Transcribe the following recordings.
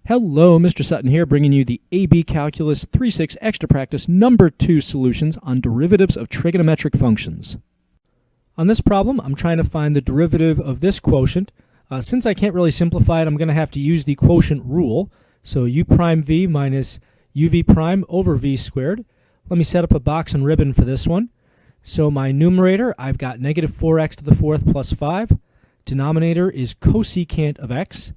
Hello, Mr. Sutton here, bringing you the AB Calculus 3-6 Extra Practice number 2 solutions on derivatives of trigonometric functions. On this problem, I'm trying to find the derivative of this quotient. Since I can't really simplify it, I'm going to have to use the quotient rule. So u prime v minus uv prime over v squared. Let me set up a box and ribbon for this one. So my numerator, I've got negative 4x to the fourth plus 5. Denominator is cosecant of x.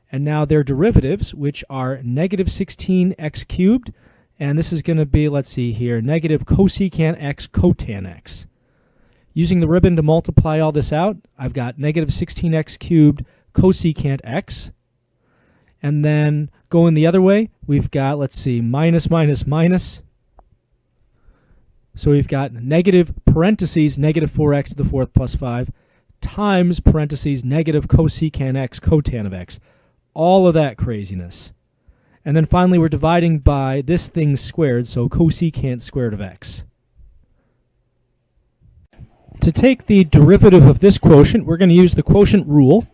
And now their derivatives, which are negative 16x cubed, and this is going to be, let's see here, negative cosecant x cotan x. Using the ribbon to multiply all this out, I've got negative 16x cubed cosecant x. And then going the other way, we've got, let's see, minus minus minus. So we've got negative parentheses negative 4x to the fourth plus 5 times parentheses negative cosecant x cotan of x. All of that craziness. And then finally we're dividing by this thing squared, so cosecant squared of x. To take the derivative of this quotient, we're going to use the quotient rule.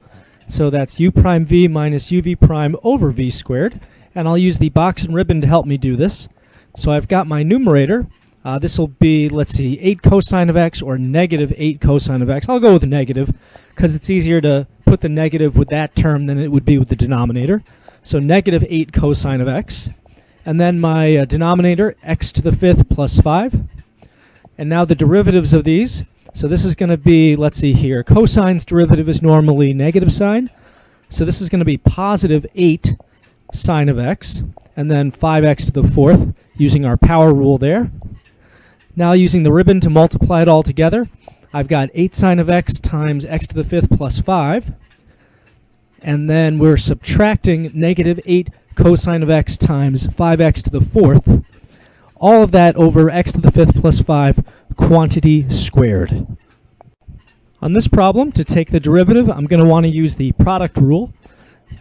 So that's u prime v minus uv prime over v squared. And I'll use the box and ribbon to help me do this. So I've got my numerator. This will be, let's see, 8 cosine of x or negative 8 cosine of x. I'll go with negative because it's easier to put the negative with that term than it would be with the denominator. So negative 8 cosine of x. And then my denominator, x to the fifth plus 5. And now the derivatives of these. So this is going to be, let's see here, cosine's derivative is normally negative sine. So this is going to be positive 8 sine of x. And then 5x to the fourth using our power rule there. Now using the ribbon to multiply it all together, I've got 8 sine of x times x to the fifth plus 5. And then we're subtracting negative 8 cosine of x times 5x to the fourth. All of that over x to the fifth plus 5 quantity squared. On this problem, to take the derivative, I'm going to want to use the product rule,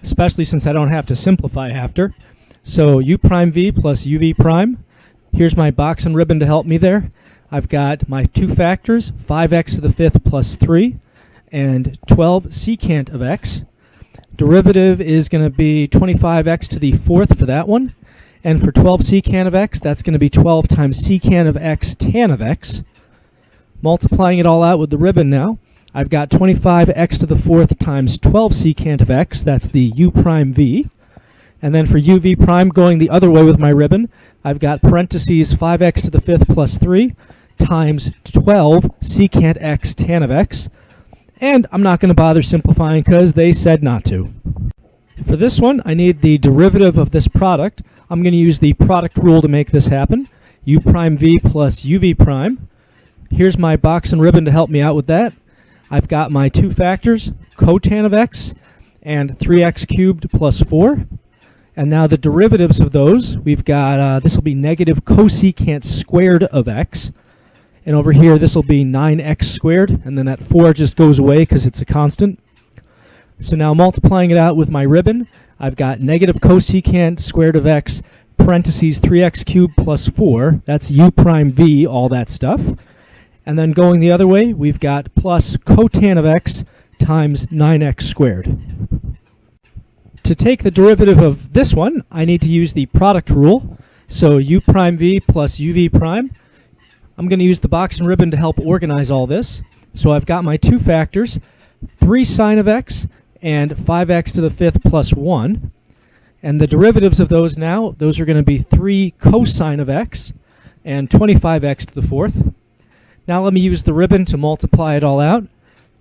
especially since I don't have to simplify after. So u prime v plus uv prime. Here's my box and ribbon to help me there. I've got my two factors, 5x to the fifth plus 3, and 12 secant of x. Derivative is going to be 25x to the fourth for that one. And for 12 secant of x, that's going to be 12 times secant of x tan of x. Multiplying it all out with the ribbon now, I've got 25x to the fourth times 12 secant of x. That's the u prime v. And then for uv prime, going the other way with my ribbon, I've got parentheses 5x to the fifth plus 3 times 12 secant x tan of x. And I'm not going to bother simplifying because they said not to. For this one, I need the derivative of this product. I'm going to use the product rule to make this happen. U prime v plus uv prime. Here's my box and ribbon to help me out with that. I've got my two factors, cotan of x and 3x cubed plus 4. And now the derivatives of those, we've got, this will be negative cosecant squared of x. And over here, this will be 9x squared. And then that 4 just goes away because it's a constant. So now multiplying it out with my ribbon, I've got negative cosecant squared of x, parentheses 3x cubed plus 4. That's u prime v, all that stuff. And then going the other way, we've got plus cotan of x times 9x squared. To take the derivative of this one, I need to use the product rule. So u prime v plus uv prime. I'm going to use the box and ribbon to help organize all this. So I've got my two factors, 3 sine of x and 5x to the fifth plus 1. And the derivatives of those now, those are going to be 3 cosine of x and 25x to the fourth. Now let me use the ribbon to multiply it all out.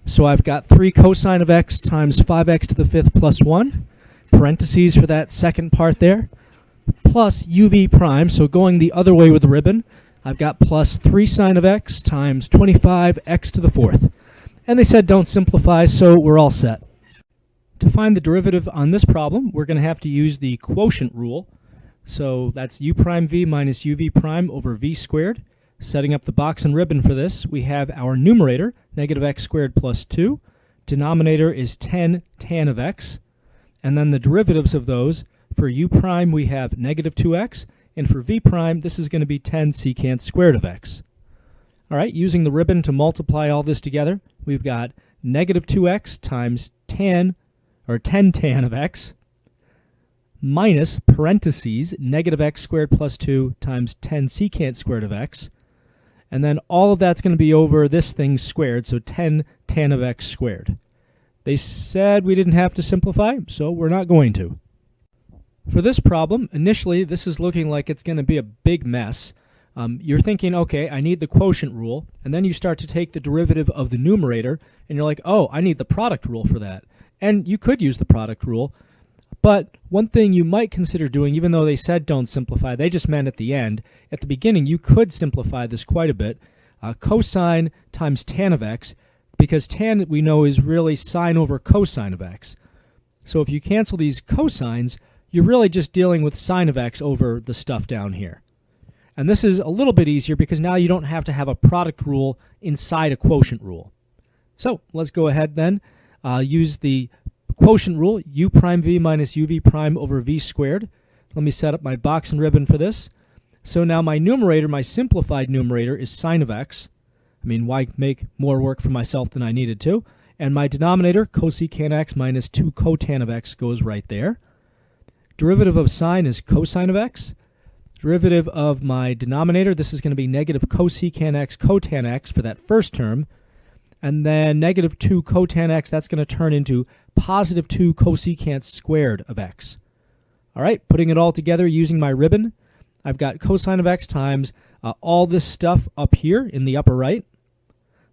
So I've got 3 cosine of x times 5x to the fifth plus 1. Parentheses for that second part there, plus uv prime. So going the other way with the ribbon, I've got plus 3 sine of x times 25x to the fourth. And they said don't simplify, so we're all set. To find the derivative on this problem, we're going to have to use the quotient rule. So that's u prime v minus uv prime over v squared. Setting up the box and ribbon for this, we have our numerator, negative x squared plus 2. Denominator is 10 tan of x. And then the derivatives of those, for u prime we have negative 2x, and for v prime this is going to be 10 secant squared of x. All right, using the ribbon to multiply all this together, we've got negative 2x times 10 tan of x minus parentheses negative x squared plus 2 times 10 secant squared of x. And then all of that's going to be over this thing squared, so 10 tan of x squared. They said we didn't have to simplify, so we're not going to. For this problem, initially this is looking like it's going to be a big mess. You're thinking, okay, I need the quotient rule, and then you start to take the derivative of the numerator, and you're like, oh, I need the product rule for that. And you could use the product rule, but one thing you might consider doing, even though they said don't simplify, they just meant at the end. At the beginning, you could simplify this quite a bit. Cosine times tan of x, because tan, we know, is really sine over cosine of x. So if you cancel these cosines, you're really just dealing with sine of x over the stuff down here. And this is a little bit easier because now you don't have to have a product rule inside a quotient rule. So let's go ahead then. Use the quotient rule, u prime v minus uv prime over v squared. Let me set up my box and ribbon for this. So now my numerator, my simplified numerator, is sine of x. I mean, why make more work for myself than I needed to? And my denominator, cosecant x minus 2 cotan of x, goes right there. Derivative of sine is cosine of x. Derivative of my denominator, this is going to be negative cosecant x cotan x for that first term. And then negative 2 cotan x, that's going to turn into positive 2 cosecant squared of x. All right, putting it all together using my ribbon, I've got cosine of x times all this stuff up here in the upper right,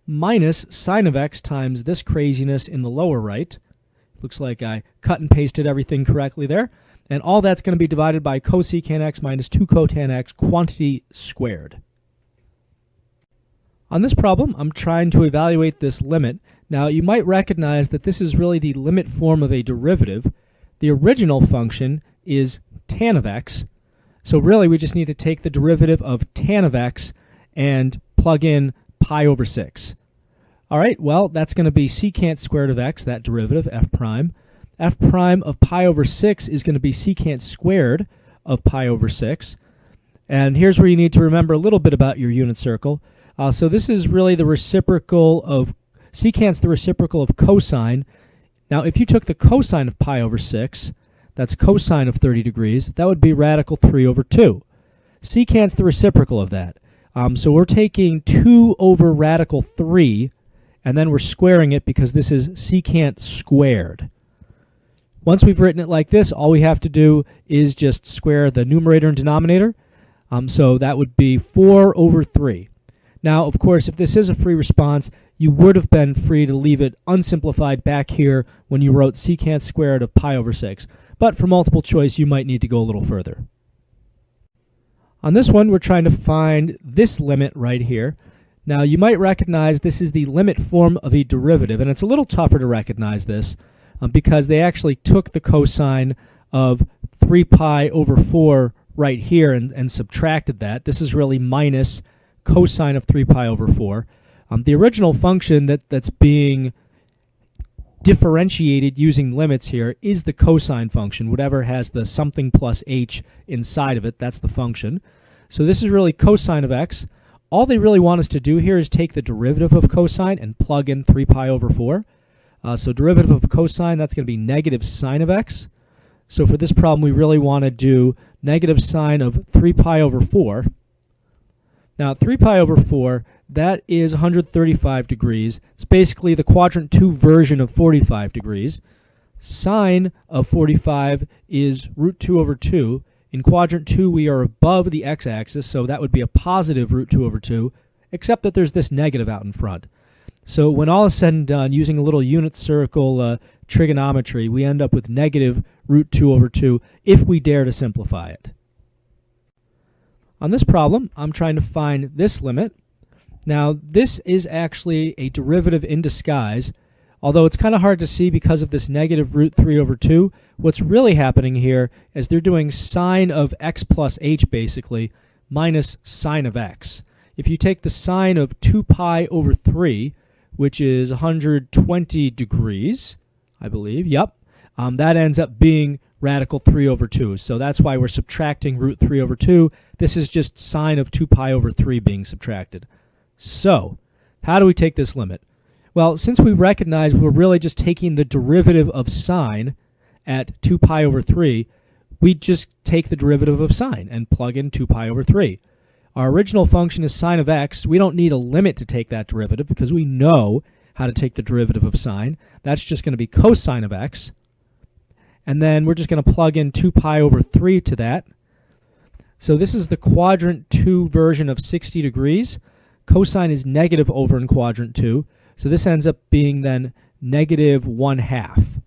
minus sine of x times this craziness in the lower right. Looks like I cut and pasted everything correctly there. And all that's going to be divided by cosecant x minus 2 cotan x quantity squared. On this problem, I'm trying to evaluate this limit. Now, you might recognize that this is really the limit form of a derivative. The original function is tan of x. So really, we just need to take the derivative of tan of x and plug in pi over 6. All right, well, that's going to be secant squared of x, that derivative, f prime. F prime of pi over 6 is going to be secant squared of pi over 6. And here's where you need to remember a little bit about your unit circle. So this is really the reciprocal of, secant's the reciprocal of cosine. Now, if you took the cosine of pi over 6, that's cosine of 30 degrees, that would be radical 3 over 2. Secant's the reciprocal of that. So we're taking 2 over radical 3, and then we're squaring it because this is secant squared. Once we've written it like this, all we have to do is just square the numerator and denominator. So that would be 4 over 3. Now, of course, if this is a free response, you would have been free to leave it unsimplified back here when you wrote secant squared of pi over 6. But for multiple choice, you might need to go a little further. On this one, we're trying to find this limit right here. Now, you might recognize this is the limit form of a derivative, and it's a little tougher to recognize this because they actually took the cosine of 3 pi over 4 right here and subtracted that. This is really minus cosine of 3 pi over 4. The original function that's being differentiated using limits here is the cosine function. Whatever has the something plus h inside of it, that's the function. So this is really cosine of x. All they really want us to do here is take the derivative of cosine and plug in 3 pi over 4. So derivative of cosine, that's going to be negative sine of x. So for this problem, we really want to do negative sine of 3 pi over 4. Now, 3 pi over 4, that is 135 degrees. It's basically the quadrant 2 version of 45 degrees. Sine of 45 is root 2 over 2. In quadrant 2, we are above the x-axis, so that would be a positive root 2 over 2, except that there's this negative out in front. So when all is said and done, using a little unit circle trigonometry, we end up with negative root 2 over 2 if we dare to simplify it. On this problem, I'm trying to find this limit. Now, this is actually a derivative in disguise, although it's kind of hard to see because of this negative root 3 over 2. What's really happening here is they're doing sine of x plus h, basically, minus sine of x. If you take the sine of 2 pi over 3, which is 120 degrees, I believe, yep, that ends up being radical 3 over 2. So that's why we're subtracting root 3 over 2. This is just sine of 2 pi over 3 being subtracted. So, how do we take this limit? Well, since we recognize we're really just taking the derivative of sine at 2 pi over 3, we just take the derivative of sine and plug in 2 pi over 3. Our original function is sine of x. We don't need a limit to take that derivative because we know how to take the derivative of sine. That's just going to be cosine of x. And then we're just going to plug in 2 pi over 3 to that. So this is the quadrant 2 version of 60 degrees. Cosine is negative over in quadrant 2. So this ends up being then negative 1/2.